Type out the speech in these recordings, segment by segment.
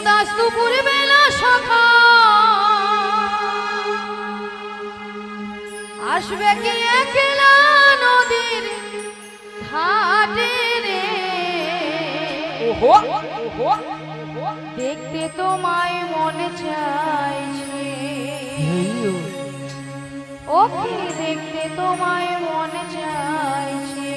উদাস দুপুর বেলা সখা আসবে কি একলা নদীর ঘাটে রে ওহো ওহো দেখতে তোমায় মনে চাইছে ওকে দেখতে তোমায় মনে চাইছে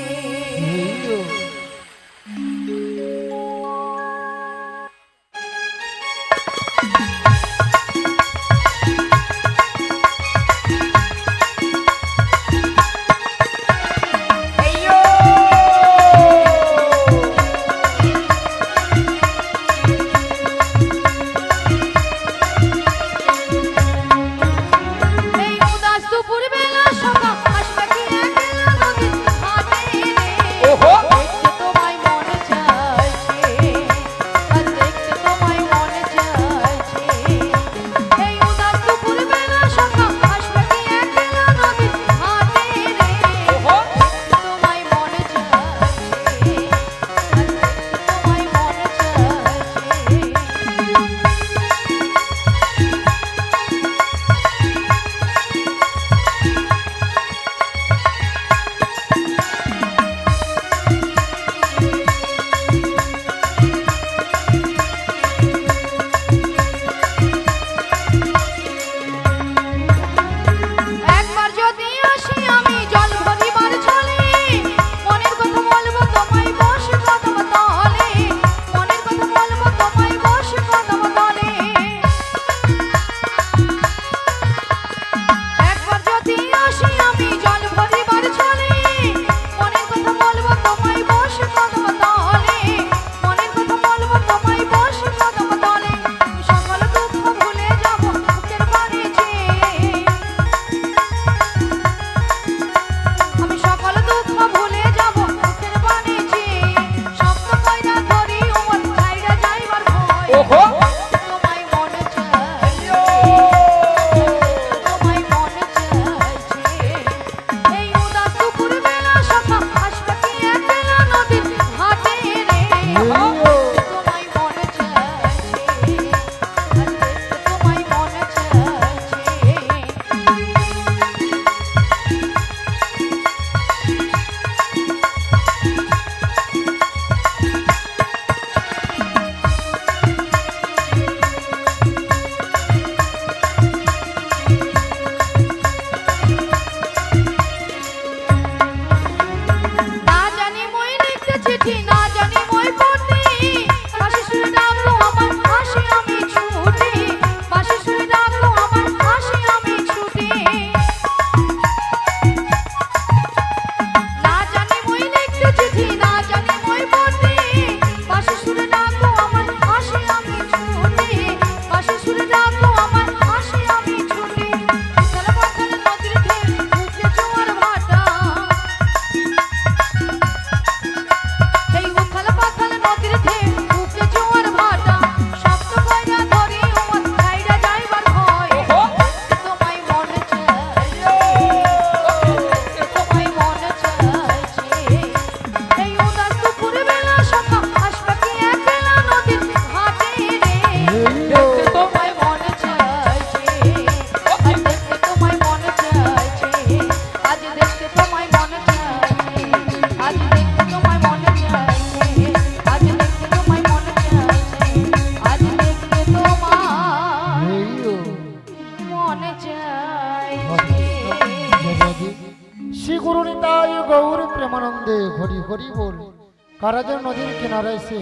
কারাজন নদীর কিনারায় এসে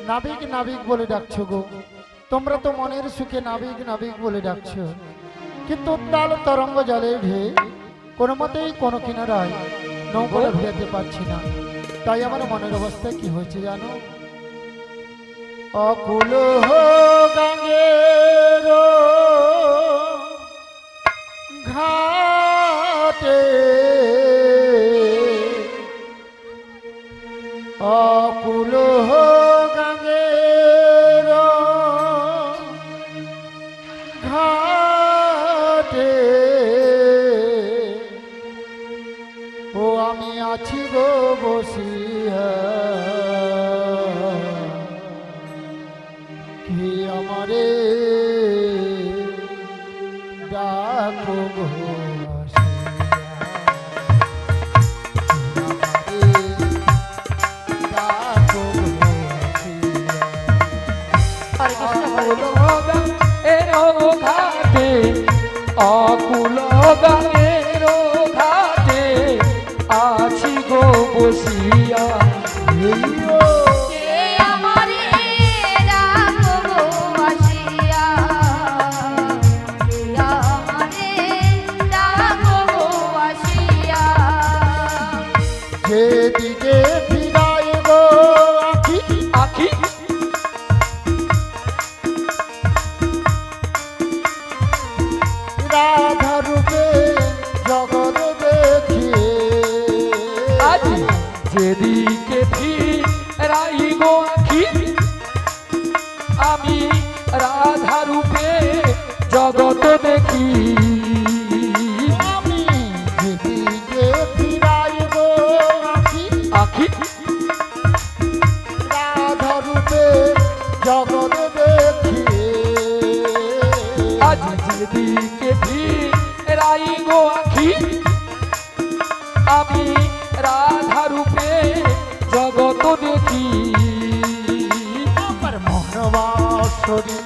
নাবিক নাবিক বলে ডাকছো গো। তোমরা তো মনের সুখে নাবিক নাবিক বলে ডাকছো, কিন্তু উত্তাল তরঙ্গ জলে ঢে কোনো মতেই কোনো কিনারায় নৌকাটা ভেজাতে পারছি না। তাই আমার মনের অবস্থা কি হয়েছে জানো? অকুল গাঙ্গের ঘাটে অকুল গাঙ্গের ঘাটে ও আমি আছি গো বসিয়া কি কে আমারে ডাকবো আসিয়া, কে আমারে ডাকবো আসিয়া। যেদিকে ফিরাই গো আখি আখি রাধা রূপে জগৎ দেখি, আজ যেদিকে ফিরাই গো আখি আমি রাধা রূপে জগৎ দেখি। আমি যেদিকে ফিরাই গো আখি আখি রাধা রূপে জগৎ দেখি, আজ যেদিকে ফিরাই গো আখি আমি রাধা রূপে জগৎ দেখি। আমার মনবাসরী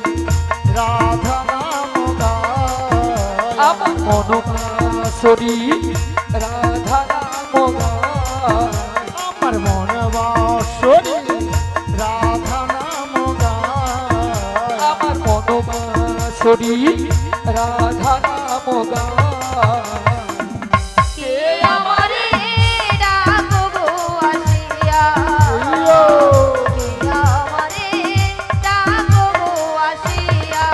রাধা নাম গায়, আমার মনবাসরী রাধা নাম গায়। আমার মনবাসরী রাধা নাম গায়, আমার মনবাসরী রাধা নাম গায়। কে আমারে ডাকবো আসিয়া, কে আমারে ডাকবো আসিয়া।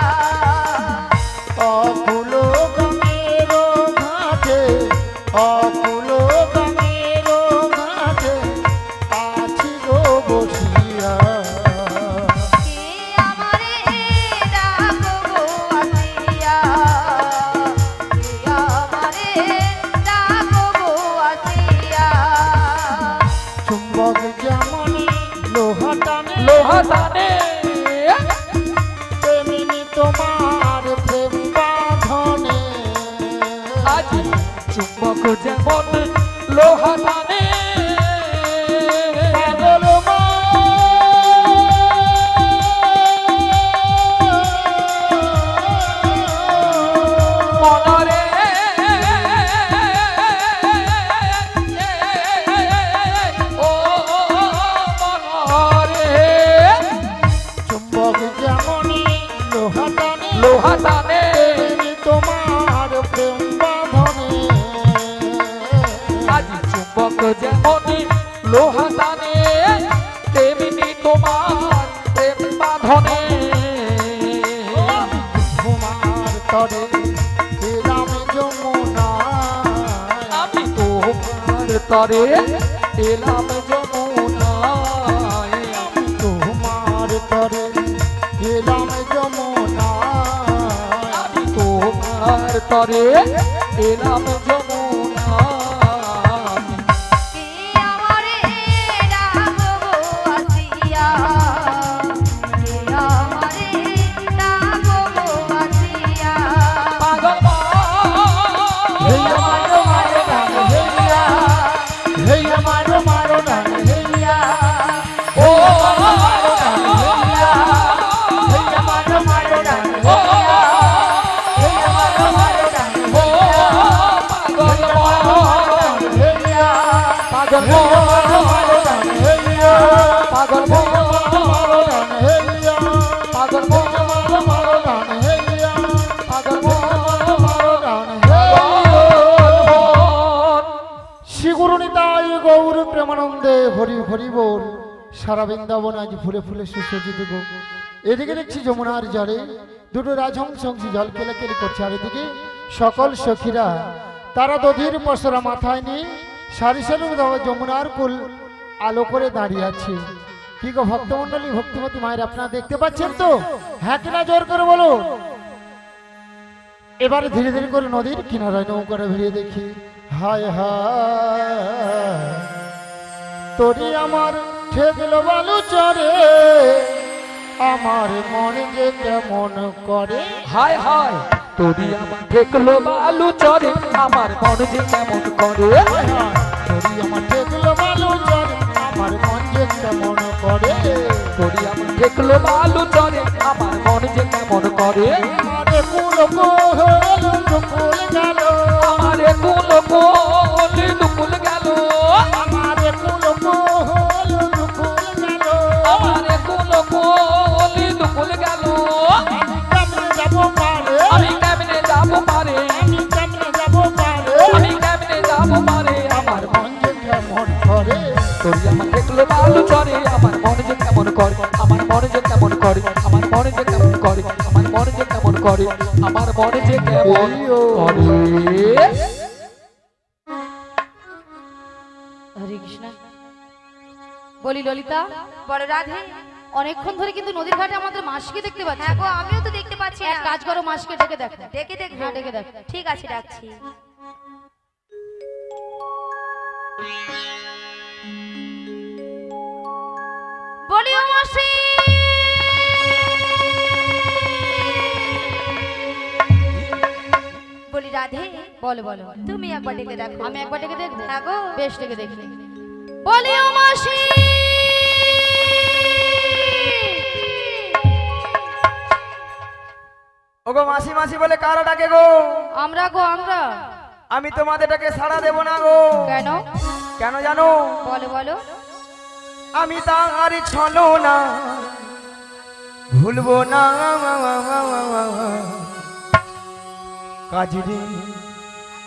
অকুল গঙ্গের ঘাটে, অকুল গঙ্গের ঘাটে আছি গো বসিয়া, কে আমারে ডাকবো আসিয়া, কে আমারে ডাকবো আসিয়া। চুম্বক যেমন লোহা টানে, লোহা টানে তেমনি তোমার প্রেম বাঁধনে, আজ চুম্বক যেমন লোহা টানে পাগল মনরে ও মনরে চুম্বক যেমন লোহা টানে, লোহা টানে তেমনি তোমার প্রেম বাঁধনে, আজ চুম্বক যেমন লোহা টানে তেমনি তোমার প্রেম বাঁধনে। তোমার তরে এলাম যমুনায়, আমি তোমার তরে এলাম যমুনায়। তোমার তরে এলাম যমুনায়, আমি তোমার তরে এলাম যমুনায়। কে আমারে ডাকবো আসিয়া, কে আমারে ডাকবো আসিয়া। পাগল হেইয়া মারো মারো ডান হেইয়া, হেইয়া মারো মারো ডান হেইয়া, ও মারো ডান হেইয়া, হেইয়া মারো মারো ডান হেইয়া, হেইয়া মারো মারো ডান ও হেইয়া, পাগল হেইয়া মারো মারো ডান হেইয়া, পাগল হেইয়া মারো মারো ডান হেইয়া, পাগল হেইয়া মারো মারো ডান হেইয়া, পাগল হেইয়া মারো ডান হেইয়া। শ্রী গুরু নিতাই গৌর প্রেমানন্দে হরি হরি বল। সারা বৃন্দাবন আজ ফুলে ফুলে সুসজ্জিত গো। এদিকে দেখছি যমুনার জলে দুটো রাজহংস জল কেলাকেলি করছে, আর এদিকে সকল সখীরা তারা দধির পসরা মাথায় নিয়ে সারি সারি যমুনার কুল আলো করে দাঁড়িয়ে আছে। কি গো ভক্তমন্ডলী, ভক্তিমতী মায়ের আপনারা দেখতে পাচ্ছেন তো? হ্যাঁ কিনা জোর করে বলো। এবারে ধীরে ধীরে করে নদীর কিনারায় নৌকাটা ভিড়িয়ে দেখি। হায় হায় তোরি আমার ঠেকলো বালু চরে, আমার মনে যে কেমন করে। হায় হায় তোরি আমার দেখলো বালু চরে, আমার মন যে কেমন করে। হায় হায় তোরি আমার ঠেকলো বালু চরে, আমার মন যে কেমন করে। তোরি আমার দেখলো বালু চরে, আমার মন যে কেমন করে। আমারে কুল কোহল দুকুল গেল, আমারে কুল কোল দুকুল গেল, আমারে কুল কোহল দুকুল করে আমার মনে যে কেমন করে আমার মনে যে কেমন করে আমার মনে যে কেমন করে আমার মনে যে কেমন করে হরে কৃষ্ণ। বলি ললিতা, বড় রাধে, অনেকক্ষণ ধরে কিন্তু নদীর ঘাটে আমাদের মাসিকে দেখতে পাচ্ছি। হ্যাঁ গো, আমিও তো দেখতে পাচ্ছি এক না। কাজ করো, মাসিকে ডেকে দেখো। ডেকে দেখবো। হ্যাঁ, ডেকে দেখো। ঠিক আছে, ডাকছি। বলি ও মাসি, বলি রাধে, বলো বলো। তুমি একবার ডেকে দেখো। আমি একবার ডেকে দেখবো? হ্যাঁ গো। বেশ, ডেকে দেখি। বলি ও মাসি, ওগো মাসি মাসি বলে কারা ডাকে গো? আমরা গো, আমরা। আমি তোমাদের ডাকে সাড়া দেব না গো। কেন? কেন জানো? বলো বলো। আমি তার ছলো না ভুলবো না কাজরি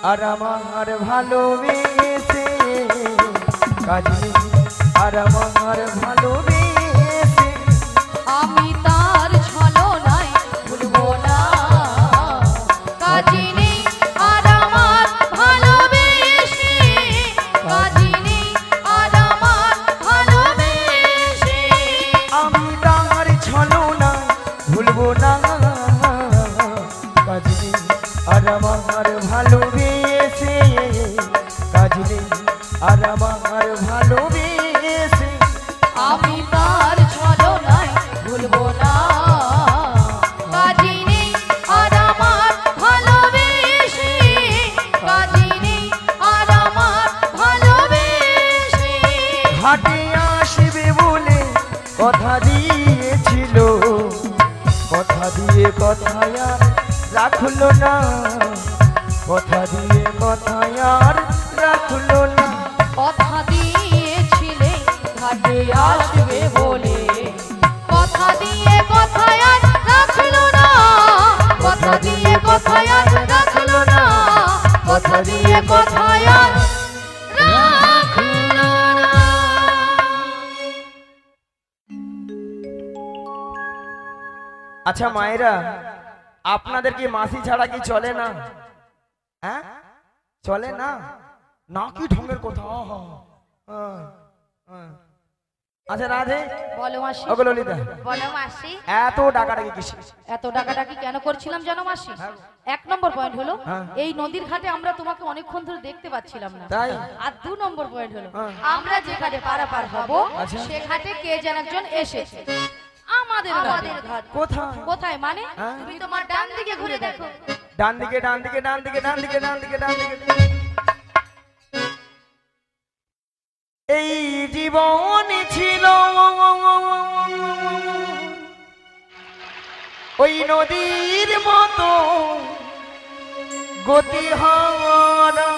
আর আমার ভালোবেসে কাজরি আর আমার ভালোবেসে আমি তার ছলনায় ভুলবো না কাজিনী আর আমার ভালোবেসে, কাজিনী আর আমার ভালোবেসে। আমি তার ছলো না ভুলবো না কাজরি আর আমার ভালোবেসে কাজরি আর আমার ভালোবেসে আমি তার ছলনায় ভুলবো না কাজিনী আর আমার ভালোবেসে, কাজিনী আর আমার ভালোবেসে। ঘাটে আসবে বলে কথা দিয়েছিল কথা দিয়ে কথায় আর রাখলো না কথা দিয়ে কথায় আর রাখলো না কথা দিয়েছিলে ঘাটে আসবে বলে, কথা দিয়ে কথায় আর রাখলো না, কথা দিয়ে কথায় আর রাখলো না, কথা দিয়ে কথায় আর রাখলো না। আচ্ছা মায়েরা, আপনাদের কি মাসি ছাড়া কি চলে না? হ্যাঁ চলে না? না কি ঢঙ্গের কথা আচ্ছা রাধে, বলো মাসি। ওগো ললিতা, বলো মাসি। এত ডাকাডাকি কিসে? এত ডাকাডাকি কেন করছিলাম জানো মাসি? এক নম্বর পয়েন্ট হলো, হ্যাঁ। এই নদীর ঘাটে আমরা তোমাকে অনেকক্ষণ ধরে দেখতে পাচ্ছিলাম না। তাই? আর দু নম্বর পয়েন্ট হলো, হ্যাঁ। আমরা যে ঘাটে পারাপার হব আচ্ছা। সে ঘাটে কে যেন একজন এসেছে আমাদের আমাদের ঘাটে। ঘাট। কোথায়? কোথায় মানে? হ্যাঁ? তুমি তোমার ডান দিকে ঘুরে দেখো। ডান দিকে ডান দিকে ডান দিকে ডান দিকে ডান দিকে ডান দিকে এই জীবন ছিল ওই নদীর মতো গতি হারা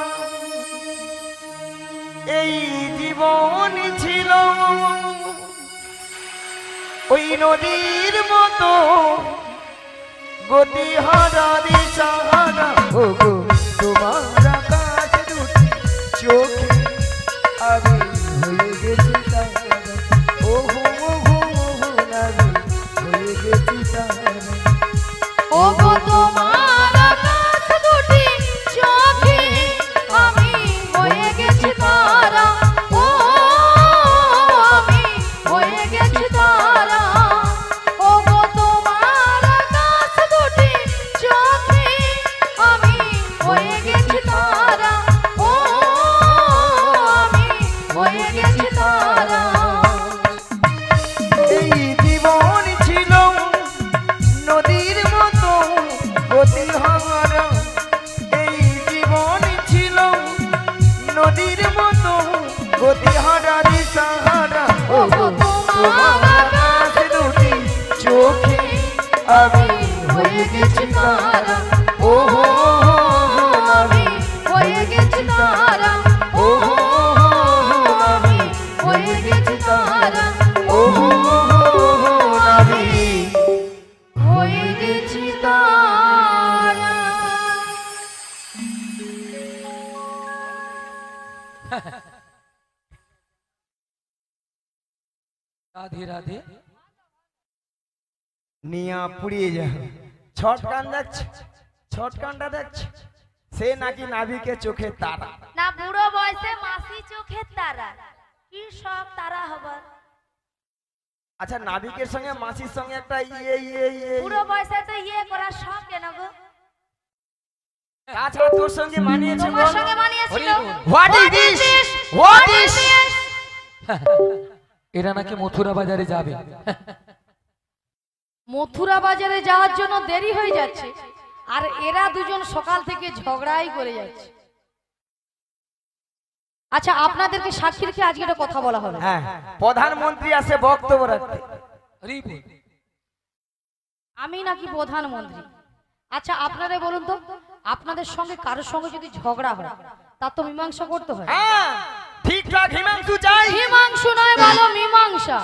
এই জীবন ছিল ওই নদীর মতো গতি হারা দিশাহারা ওগো তোমার আকাশ দুটি চোখে আমি হয়ে গেছি তারা ওহো ওহো আমি হয়ে গেছি তারা ওগো তোমার আকাশ দুটি চোখে আমি হয়ে গেছি তারা, ও আমি হয়ে গেছি তারা। ওগো তোমার আকাশ দুটি চোখে আমি হয়ে গেছি তারা, ও আমি হয়ে গেছি তারা। এই জীবন ছিল নদীর মতো গতি হারা এই জীবন ছিল নদীর মতো গতি হারা দিশাহারা ওগো তোমার আকাশ দুটি চোখে আমি হয়ে গেছি তারা ওহো আমি হয়ে গেছি তারা, ওহো আমি হয়ে গেছি তারা, ওহো আমি হয়ে গেছি তারা। রাধে রাধে। নিয়া পুড়িয়ে যা ছট কান দেখছে, ছট কানটা দেখছে, সে নাকি নাভিকে চোখে তারা। না বুড়ো বয়সে মাসি চোখের তারা, কি সব তারা হবার। আচ্ছা নাভিকের সঙ্গে মাসির সঙ্গে একটা ইয়ে ইয়ে ইয়ে বুড়ো বয়সে তো ইয়ে করার শখ কেন গো? তাছাড়া তোর সঙ্গে মানিয়েছে তোমার সঙ্গে মানিয়েছিল। What is this, what is. এরা নাকি মথুরা বাজারে যাবে। মথুরা বাজারে যাওয়ার জন্য দেরি হয়ে যাচ্ছে, আর এরা দুজন সকাল থেকে ঝগড়াই করে যাচ্ছে। আচ্ছা আপনাদেরকে সাক্ষী রেখে আজকে একটা কথা বলা হবে। হ্যাঁ, প্রধানমন্ত্রী আসে বক্তব্য রাখতে। হরি বল। আমি নাকি প্রধানমন্ত্রী? আচ্ছা আপনারা বলুন তো, আপনাদের সঙ্গে কারোর সঙ্গে যদি ঝগড়া হয় তার তো মীমাংসা করতে হয়। হ্যাঁ ঠিকঠাক হিমাংশু চাই। মীমাংসা নয়, ভালো মীমাংসা।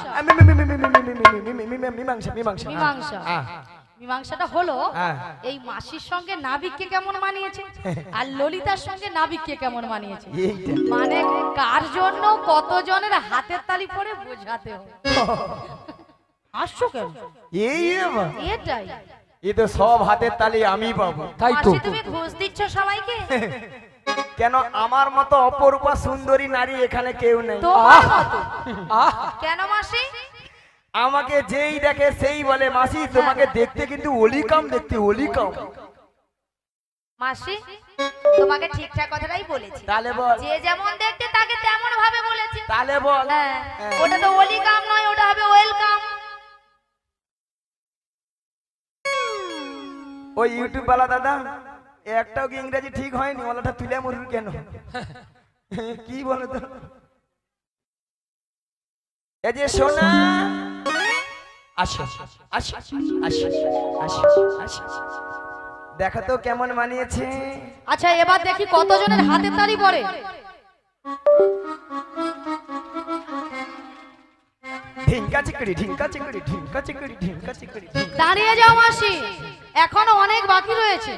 মীমাংসা মীমাংসা মীমাংসা। হ্যাঁ। মীমাংসাটা হলো হ্যাঁ। এই মাসির সঙ্গে নাবিককে কেমন মানিয়েছে আর ললিতার সঙ্গে নাবিককে কেমন মানিয়েছে, এইটা মানে কার জন্য কতজনের হাতের তালি পরে বোঝাতে হবে। হাসছো কেন? এই বাবা, এটাই। এ তো সব হাতের তালি আমি পাবো। তাই তো। মাসি তুমি ঘুষ দিচ্ছ সবাইকে? কেন আমার মতো অপরূপা সুন্দরী নারী এখানে কেউ নেই। তোমার মতো। কেন মাসি? আমাকে যেই দেখে সেই বলে মাসি তোমাকে দেখতে কিন্তু অলিকাম দেখতে, অলিকাম। মাসি তোমাকে ঠিকঠাক কথাটাই বলেছি। তাহলে বল, যে যেমন দেখতে তাকে তেমন ভাবে বলেছি। তাহলে বল। হ্যাঁ, হ্যাঁ। ওটা তো ওলি কাম নয়, ওটা হবে ওয়েলকাম। ওই ইউটিউব বালা দাদা একটাও কি ইংরেজি ঠিক হয়নি, ওলাটা তুলে মরুর কেন? কি বলো তো? এই যে সোনা আসো আসো আসো আসো আসো, দেখো তো কেমন মানিয়েছে। আচ্ছা এবার দেখি কতজনের হাতের তালি পড়ে। ঢিঙ্কা চিকড়ি ঢিঙ্কা চিকড়ি ঢিঙ্কা চিকড়ি ঢিঙ্কা চিকড়ি। দাঁড়িয়ে যাও মাসি, এখনো অনেক বাকি রয়েছে,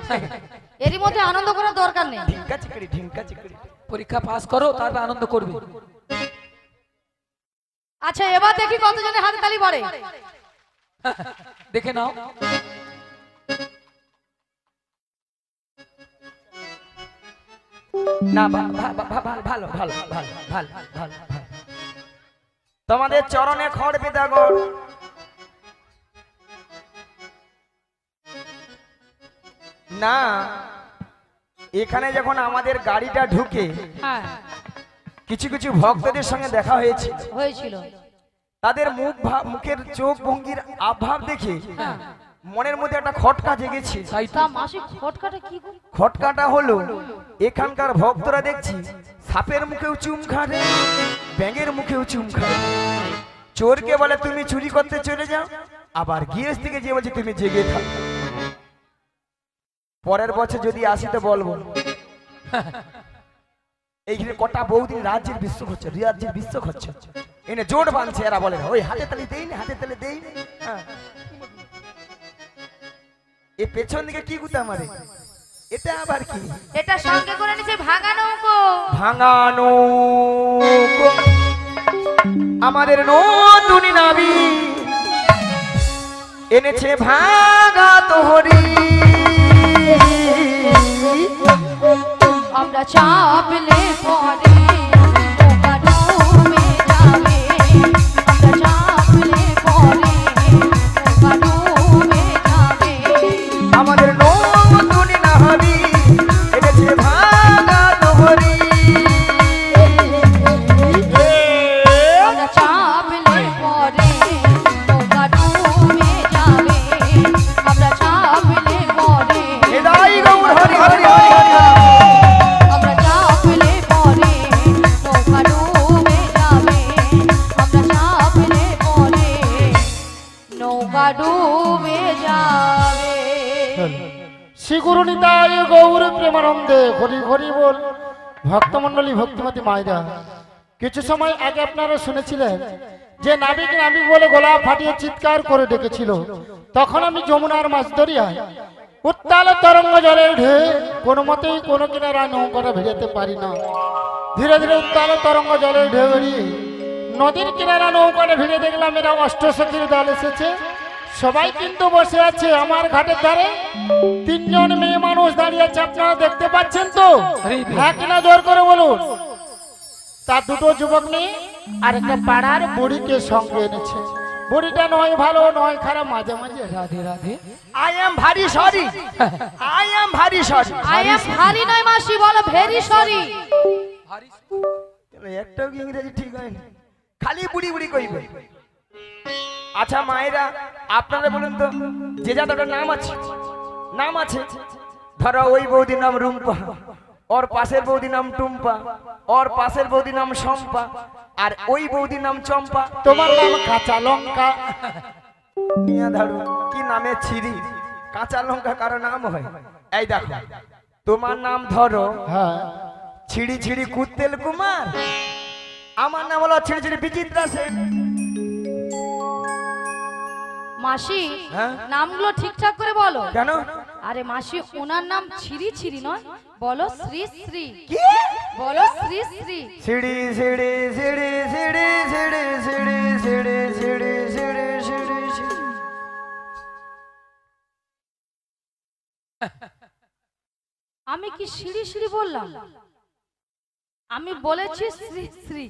এরই মধ্যে আনন্দ করার দরকার নেই। ঢিঙ্কা চিকড়ি ঢিঙ্কা চিকড়ি। পরীক্ষা পাস করো, তারপর আনন্দ করবে। আচ্ছা এবার দেখি কতজনের হাতে তালি পড়ে। দেখে নাও। না ভালো ভালো ভালো ভালো ভালো ভালো। তোমাদের চরণে খড় বিদাগর। না এখানে যখন আমাদের গাড়িটা ঢুকে হ্যাঁ কিছু কিছু ভক্তদের সঙ্গে দেখা হয়েছে, হয়েছিল। তাদের মুখের চোখ ভঙ্গির আভাব দেখে মনের মধ্যে একটা খটকা জেগেছে। তাই তো। তা মাসি খটকাটা কি গো? খটকাটা হলো এখানকার ভক্তরা দেখছি সাপের মুখেও চুম খাড়ে, ব্যাঙের মুখেও চুম খাড়ে। চোরকে বলে তুমি চুরি করতে চলে যাও, আবার গৃহস্থীকে যে বলছে তুমি জেগে থাকো। পরের বছর যদি আসি তো বলবো। এইখানে কটা বহুদিন রাজ্যের বিশ্ব হচ্ছে, রাজ্যের বিশ্ব হচ্ছে, এনে জোট বাঁধছে। এরা বলে ওই হাতে তালি দেই না, হাতে তালি দেই না। হ্যাঁ। এ পেছন দিকে কি গুতা মারে, এটা আবার কি? এটা সঙ্গে করে নিছে ভাঙা নৌকো। ভাঙানো আমাদের নতুন নাবি এনেছে ভাঙা তোহরি। আমরা চাপলে পরে নৌকা ডুবে যাবে, আমরা চাপলে পরে নৌকা ডুবে যাবে। আমাদের নতুন নাবি এনেছে ভাঙা তোহরি। আমরা চাপলে পরে নৌকা ডুবে যাবে, আমরা চাপলে পরে এদাই গৌর হরি হরি হরি হরি। আমরা চাপলে পরে নৌকা ডুবে যাবে, আমরা চাপলে পরে নৌকা ডুবে যাবে। শ্রী গুরু নিতাই গৌর প্রেমানন্দে হরি হরি বল। ভক্তমণ্ডলী ভক্তিমতী মায়েরা, কিছু সময় আগে আপনারা শুনেছিলেন যে নাবিক নাবিক বলে গলা ফাটিয়ে চিৎকার করে ডেকেছিল। তখন আমি যমুনার মাছ দরিয়ায় উত্তাল তরঙ্গ জলে উঠে কোনো মতেই কোনো কিনারা নৌকাটা ভেজাতে পারি না। ধীরে ধীরে উত্তাল তরঙ্গ জলে ঢেউ বেরিয়ে নদীর কিনারা নৌকাটা ভিড়ে দেখলাম এরা অষ্টসখীর দল এসেছে। সবাই কিন্তু বসে আছে আমার ঘাটের ধারে। তিনজন মেয়ে মানুষ দাঁড়িয়ে আছে, আপনারা দেখতে পাচ্ছেন তো? হ্যাঁ কিনা জোর করে বলুন। তার দুটো যুবক নিয়ে আর একটা পাড়ার বুড়িকে সঙ্গে এনেছে। বুড়িটা নয় ভালো নয় খারাপ, মাঝে মাঝে। রাধে রাধে। আই এম ভারি সরি, আই এম ভারি সরি। আই এম ভারী নয় মাসি, বলো ভেরি সরি। একটাও কি ইংরেজি ঠিক হয় না, খালি বুড়ি বুড়ি কইবে। আচ্ছা মায়েরা আপনারা বলুন তো, যে যাদের নাম আছে, নাম আছে, ধরো ওই বৌদির নাম রুম্পা, ওর পাশের বৌদির নাম টুম্পা, ওর পাশের বৌদির নাম শম্পা, আর ওই বৌদির নাম চম্পা। তোমার নাম কাঁচা লঙ্কা। নিয়া ধরো কি নামে ছিরি, কাঁচা লঙ্কা কারো নাম হয়? এই দেখো তোমার নাম ধরো হ্যাঁ, ছিড়ি ছিড়ি কুত্তেল কুমার, আমার নাম হলো ছিড়ি ছিড়ি বিচিত্রা সেন। মাসি হ্যাঁ? নামগুলো ঠিকঠাক করে বলো। কেন? আরে মাসি ওনার নাম ছিরি ছিরি নয়, বলো শ্রী শ্রী। কি বলো শ্রী শ্রী। সিড়ি সিড়ি সিড়ি সিড়ি সিড়ি সিড়ি সিড়ি সিড়ি সিড়ি সিড়ি সিড়ি। আমি কি সিঁড়ি সিঁড়ি বললাম? আমি বলেছি শ্রী শ্রী।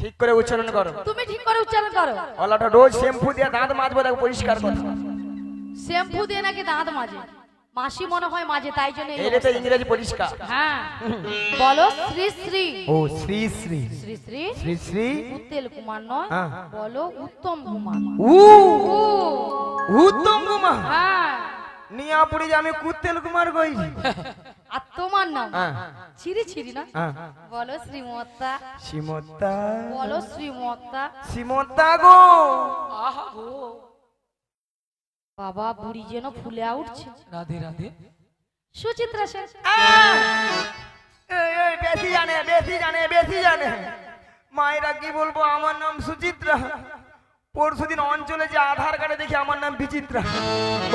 ঠিক করে উচ্চারণ করো। তুমি ঠিক করে উচ্চারণ করো। ওলাটা রোজ শ্যাম্পু দিয়ে দাঁত মাজবো, দেখো পরিষ্কার কথা। শ্যাম্পু দিয়ে নাকি দাঁত মাজে? মাসি মনে হয় মাঝে, তাই জন্য এই এটা তো অবস্থা। ইংরেজি পরিষ্কার। হ্যাঁ বলো শ্রী শ্রী। ও শ্রী শ্রী শ্রী শ্রী শ্রী শ্রী উত্তেল কুমার নয়, হ্যাঁ। বলো উত্তম কুমার। উ ও উত্তম কুমার। হ্যাঁ। নিয়াপুরি যে আমি কুত্তেল কুমার কই। আর তোমার নাম হ্যাঁ ছিরি ছিরি না, হ্যাঁ। বলো শ্রীমত্তা। শ্রীমত্তা বলো শ্রীমত্তা। শ্রীমত্তা গো। আহা গো। বাবা বুড়ি যেন ফুলে উঠছে। রাধে রাধে। সুচিত্রা সেন। এই বেশি জানে, বেশি জানে, বেশি জানে। মায়েরা কি বলবো, আমার নাম সুচিত্রা। পরশুদিন অঞ্চলে যে আধার কার্ডে দেখি আমার নাম বিচিত্রা।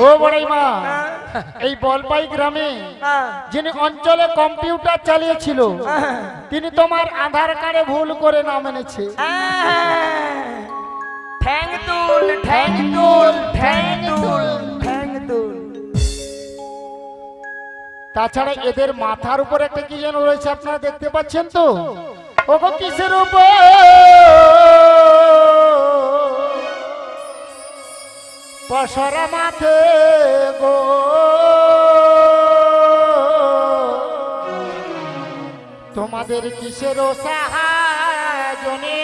ও বড়াই মা, হ্যাঁ, এই বলপাই গ্রামে হ্যাঁ, যিনি অঞ্চলে কম্পিউটার চালিয়েছিল, হ্যাঁ। তিনি তোমার আধার কার্ডে ভুল করে নাম এনেছে। ঠ্যাং তুল, ঠ্যাং তুল, ঠ্যাং তুল, ঠ্যাং তুল। তাছাড়া এদের মাথার উপর একটা কি যেন রয়েছে, আপনারা দেখতে পাচ্ছেন তো? ওগো কিসের উপর? পশরা মাথে গো, তোমাদের কিসের সাহায্যে?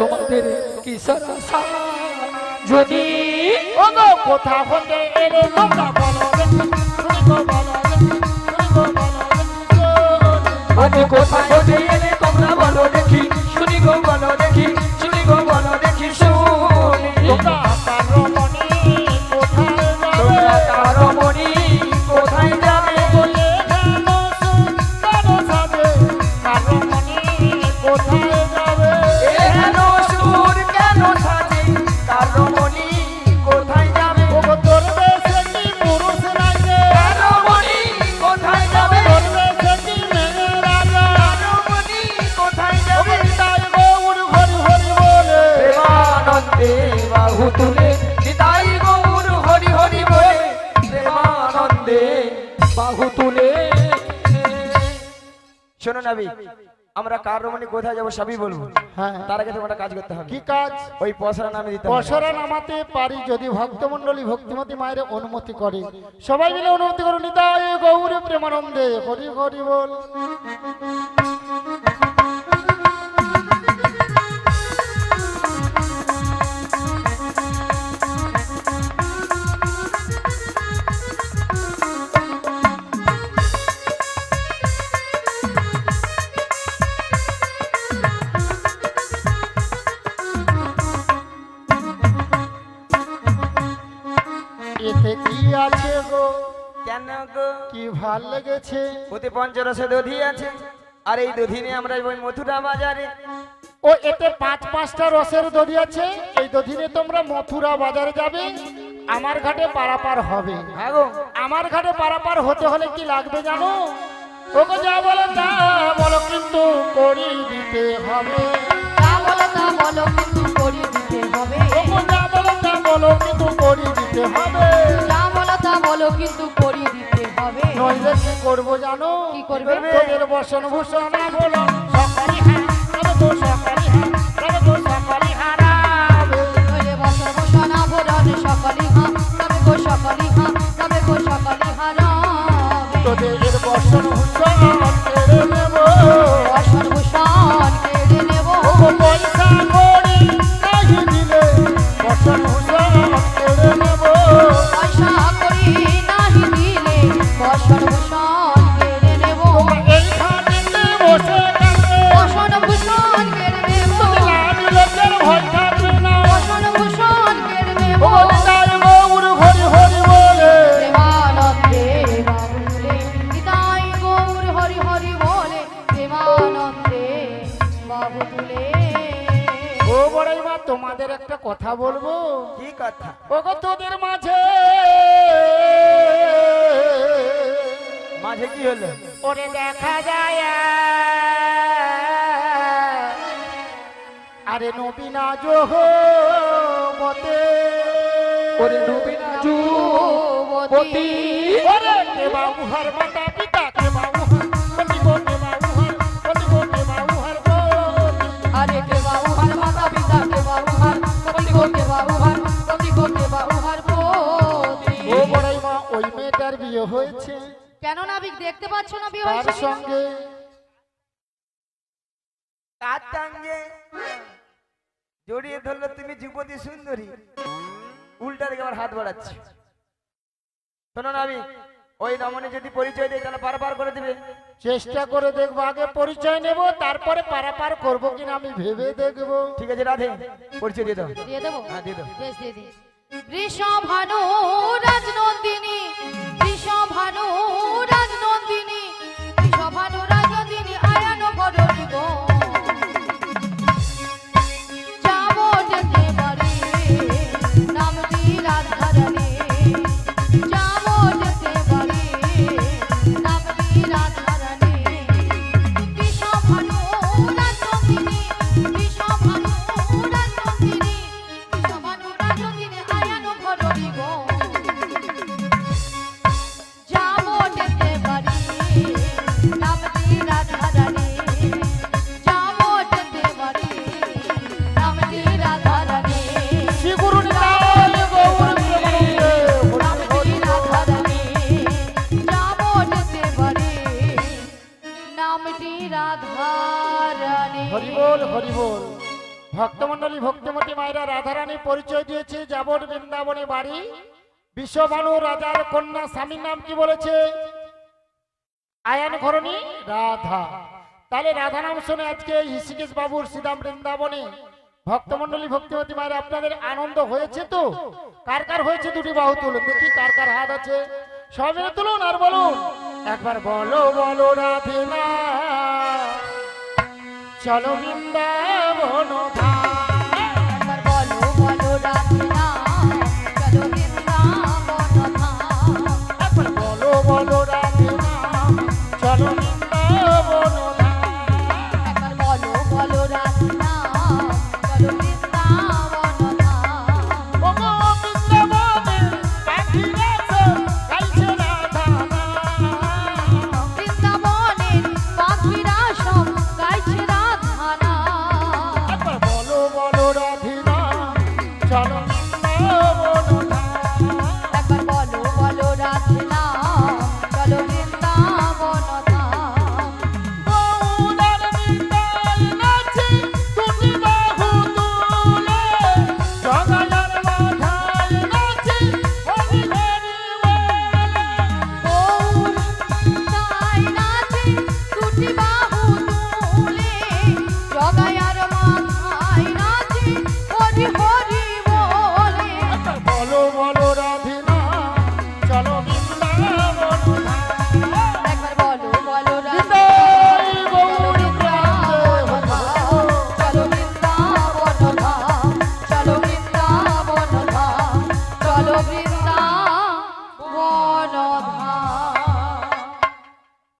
তোমাদের কিসের আশা যদি ওগো কোথা হতে এলে তোমরা বলো দেখি, শুনি গো বলো দেখি, শুনি গো বলো দেখি। আমি কোথায় হতে এলে তোমরা বলো দেখি, শুনি গো বলো দেখি, শুনি গো বলো দেখি, শুনি। তোমরা কারো মনে কোথায় যাবে? তোমরা কারো মনি কোথায় যাবে? বলে কেন কারো সাথে কারো মনে কোথায় যাবে? কেন সুর কেন সাজে, কারো মনি কোথায় যাবে? ওগো ধরবে সে কি পুরুষ রাজে? কারো মনি কোথায় যাবে? ধরবে সে কি মেয়ে রাজা? কারো মনি কোথায় যাবে? তাই গৌর হরি হরি বলে প্রেমানন্দে বাহু তুলে, নিতাই গৌর হরি হরি বলে, প্রেমানন্দে। বাহু তুলে। শোনো নাবি, আমরা কার রমণী কোথায় যাবো সবই বলবো। হ্যাঁ, তার আগে তোমার একটা কাজ করতে হবে। কি কাজ? ওই পসরা নামে দিতে হবে। পশরা নামাতে পারি যদি ভক্তমন্ডলী ভক্তিমতী মায়ের অনুমতি করে। সবাই মিলে অনুমতি করো। নিতাই গৌর প্রেমানন্দে হরি হরি বল। এতে কি আছে গো? কেন গো? কি ভাল লেগেছে? ওতে পঞ্চরসে দধি আছে, আর এই দধি নিয়ে আমরা ওই মথুরা বাজারে। ও এতে পাঁচটা রসের দধি আছে। এই দধি নিয়ে তোমরা মথুরা বাজারে যাবে, আমার ঘাটে পারাপার হবে। হ্যাঁ গো, আমার ঘাটে পারাপার হতে হলে কি লাগবে জানো? ওগো যা বলো তা বলো কিন্তু করি দিতে হবে। যা বলো তা বলো কিন্তু করিয়ে দিতে হবে। ওগো যা বলো তা বলো কিন্তু করি দিতে হবে। যা বলো তা বলো কিন্তু করিয়ে দিতে হবে। নইলে কি করবো জানো? কি করবে? তোদের বসন ভূষণ বলো সকালি হ্যাঁ তবে তো সকালি হ্যাঁ তবে তো সকালি হারাবে। নইলে বসন ভূষণ আভরণ সকলি হা তবে গো সকলি হা তবে গো সকলি হারাবে। তোদের বসন ভূষণ কেড়ে নেব। বসন ভূষণ কেড়ে নেব। ওগো পয়সা করি নাহি দিলে বসন ভূষণ কেড়ে নেব। পয়সা করি নাহি দিলে বসন ভূষণ কেড়ে নেব। এইখানেতে বসে থাকবে বসন ভূষণ কেড়ে নেব। লাজ লজ্জার ভয় থাকবে না। বসন ভূষণ কেড়ে নেব। বলে যাই গৌর হরি হরি বলে। প্রেমানন্দে বাবুলে নিতাই গৌর হরি হরি বলে প্রেমানন্দে বাবু তুলে। ও বড়াই মা তোমাদের একটা কথা বলবো। কি কথা? ওগো তোদের মাঝে মাঝে কি হলো? ওরে দেখা যায় আরে নবীনা জোহ মতে ওরে নবীনা যুবতী ওরে কে বাবু হর মাতা পিতা কে বাবু হর বলি গো কে বাবু হর বলি গো কে বাবু হর আরে কে বাবু হার মাতা পিতা কে বাবু হার পতি গো কে বাবু হার পতি গো কে বাবু হার পতি। ও বড়াই মা ওই মেয়েটার বিয়ে হয়েছে কেন নাবিক দেখতে পাচ্ছ না বিয়ে তার হয়েছে কিনা? সঙ্গে তার সঙ্গে জড়িয়ে ধরলো তুমি যুবতী সুন্দরী, উল্টা দিকে আবার হাত বাড়াচ্ছি। শোনো না, আমি ওই রমণী যদি পরিচয় দেয় তাহলে পার করে দিবে। চেষ্টা করে দেখবো, আগে পরিচয় নেব তারপরে পারাপার করবো কিনা আমি ভেবে দেখবো। ঠিক আছে রাধে, পরিচয় দিয়ে দাও। দিয়ে দেবো? হ্যাঁ দিয়ে দাও। বেশ দিয়ে দিই। বৃষভানু রাজনন্দিনী, বৃষভানু রাজনন্দিনী, বৃষভানু রাজনন্দিনী আয়ানো বড়ি গো। যাবো যেতে পারি নামটি রাধারানী, যাবো যেতে পারি নামটি রাধারানী। বৃষভানু রাজনন্দিনী, বৃষভানু রাজনন্দিনী, বৃষভানু রাজনন্দিনী আয়ানো বড়ি গো। যাবো যেতে পারি নামটি রাধারানী, যাবো যেতে পারি নামটি রাধারানী। শ্রী গুরু নিতাই গৌর প্রেমানন্দে নামটি রাধারানী, যাবো যেতে পারি নামটি রাধারানী। হরি বল হরি বল। ভক্তমন্ডলী ভক্তিমতী মায়েরা রাধারানী পরিচয় দিয়েছে যাবর বৃন্দাবনে বাড়ি। বিশ্বভানু রাজার কন্যা, স্বামীর নাম কি বলেছে? আয়ান ঘরণী রাধা। তাহলে রাধা নাম শুনে আজকে ঋষিকেশ বাবুর শ্রীধাম বৃন্দাবনে ভক্তমন্ডলী ভক্তিমতী মায়েরা আপনাদের আনন্দ হয়েছে তো? কার কার হয়েছে দুটি বাহু তুলুন দেখি, কার কার হাত আছে সব মিলে তুলুন আর বলুন একবার, বলো বলো রাধে না চলো বৃন্দাবন ধাম। একবার বলো বলো রাধে নাম, চলো বৃন্দাবন ধাম। একবার বলো বলো রাধে না চলো বৃন্দাবন ধাম। একবার বলো বলো রাধে নাম, চলো বৃন্দাবন ধাম। ওগো বৃন্দাবনে পাখিরা সব গাইছে রাধা নাম। বৃন্দাবনের পাখিরা সব গাইছে রাধা নাম। একবার বলো বলো রাধে না চলো বৃন্দাবন ধাম। একবার বলো বলো রাধে নাম, চলো বৃন্দাবন ধাম। গৌরার নিতাই নাচে দুটি বাহু তুলে, জগায়ার মাথায় নাচে হরি হরি বলে। গৌর তাই নাচে দুটি বাহু তুলে, জগায়ার মাথায় নাচে হরি হরি বলে। বলো বলো রাধে